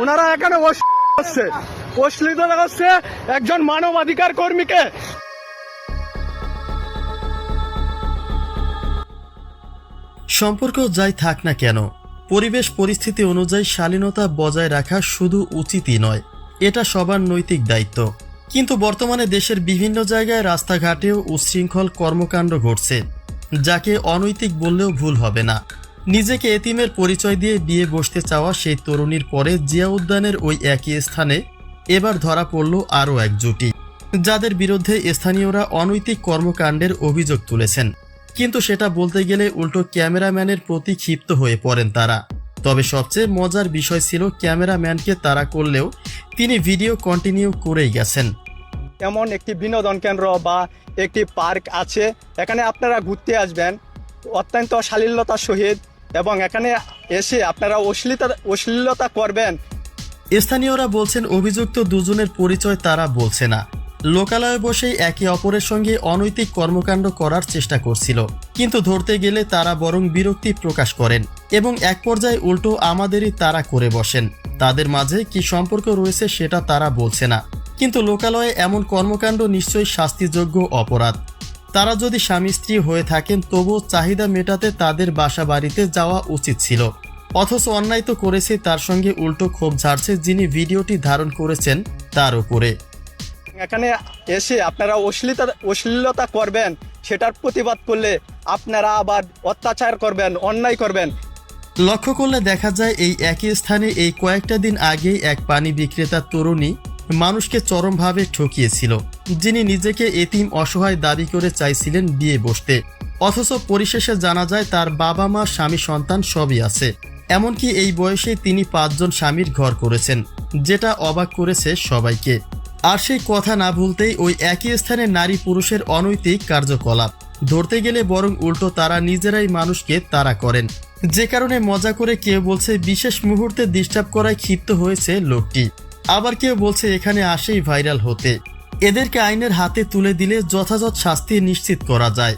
ওনারা এখানে অশ্লীলতা করছে একজন মানবাধিকার কর্মীকে। সম্পর্ক যাই থাক না কেন, পরিবেশ পরিস্থিতি অনুযায়ী শালীনতা বজায় রাখা শুধু উচিতই নয়, এটা সবার নৈতিক দায়িত্ব। কিন্তু বর্তমানে দেশের বিভিন্ন জায়গায় রাস্তাঘাটেও উচ্ছৃঙ্খল কর্মকাণ্ড ঘটছে, যাকে অনৈতিক বললেও ভুল হবে না। নিজেকে এতিমের পরিচয় দিয়ে বিয়ে বসতে চাওয়া সেই তরুণীর পরে জিয়া উদ্যানের ওই একই স্থানে এবার ধরা পড়ল আরও এক জুটি, যাদের বিরুদ্ধে স্থানীয়রা অনৈতিক কর্মকাণ্ডের অভিযোগ তুলেছেন। কিন্তু সেটা বলতে গেলে উল্টো ক্যামেরাম্যানের প্রতি ক্ষিপ্ত হয়ে পড়েন তারা। তবে সবচেয়ে মজার বিষয় ছিল, ক্যামেরাম্যানকে তারা করলেও তিনি ভিডিও কন্টিনিউ করেই গেছেন। এমন একটি বিনোদন কেন্দ্র বা একটি পার্ক আছে, এখানে আপনারা ঘুরতে আসবেন অত্যন্ত শালীনতার সহিত, এবং এখানে এসে আপনারা অশ্লীলতা করবেন। স্থানীয়রা বলছেন অভিযুক্ত দুজনের পরিচয় তারা বলছে না, লোকালয়ে বসেই একে অপরের সঙ্গে অনৈতিক কর্মকাণ্ড করার চেষ্টা করছিল, কিন্তু ধরতে গেলে তারা বরং বিরক্তি প্রকাশ করেন এবং এক পর্যায়ে উল্টো আমাদেরই তারা করে বসেন। তাদের মাঝে কি সম্পর্ক রয়েছে সেটা তারা বলছে না, কিন্তু লোকালয়ে এমন কর্মকাণ্ড নিশ্চয়ই শাস্তিযোগ্য অপরাধ। তারা যদি স্বামী স্ত্রী হয়ে থাকেন তবুও চাহিদা মেটাতে তাদের বাসা বাড়িতে যাওয়া উচিত ছিল, অথচ অন্যায় তো করেছে, তার সঙ্গে উল্টো ক্ষোভ ঝাড়ছে যিনি ভিডিওটি ধারণ করেছেন তার উপরে। এখানে এসে আপনারা অশ্লীলতা করবেন, সেটার প্রতিবাদ করলে আপনারা আবার অত্যাচার করবেন, অন্যায় করবেন। লক্ষ্য করলে দেখা যায় এই একই স্থানে এই কয়েকটা দিন আগেই এক পানি বিক্রেতা তরুণী মানুষকে চরমভাবে ঠকিয়েছিল, যিনি নিজেকে এতিম অসহায় দাবি করে চাইছিলেন বিয়ে বসতে, অথচ পরিশেষে জানা যায় তার বাবা মা স্বামী সন্তান সবই আছে। এমনকি এই বয়সে তিনি 5 জন স্বামীর ঘর করেছেন, যেটা অবাক করেছে সবাইকে। আর সেই কথা না ভুলতেই ওই একই স্থানে নারী পুরুষের অনৈতিক কার্যকলাপ ধরতে গেলে বরং উল্টো তারা নিজেরাই মানুষকে তাড়া করেন, যে কারণে মজা করে কেউ বলছে বিশেষ মুহূর্তে ডিস্টার্ব করায় ক্ষিপ্ত হয়েছে লোকটি, আবার কেউ বলছে এখানে আসেই ভাইরাল হতে। এদেরকে আইনের হাতে তুলে দিলে যথাযথ শাস্তি নিশ্চিত করা যায়।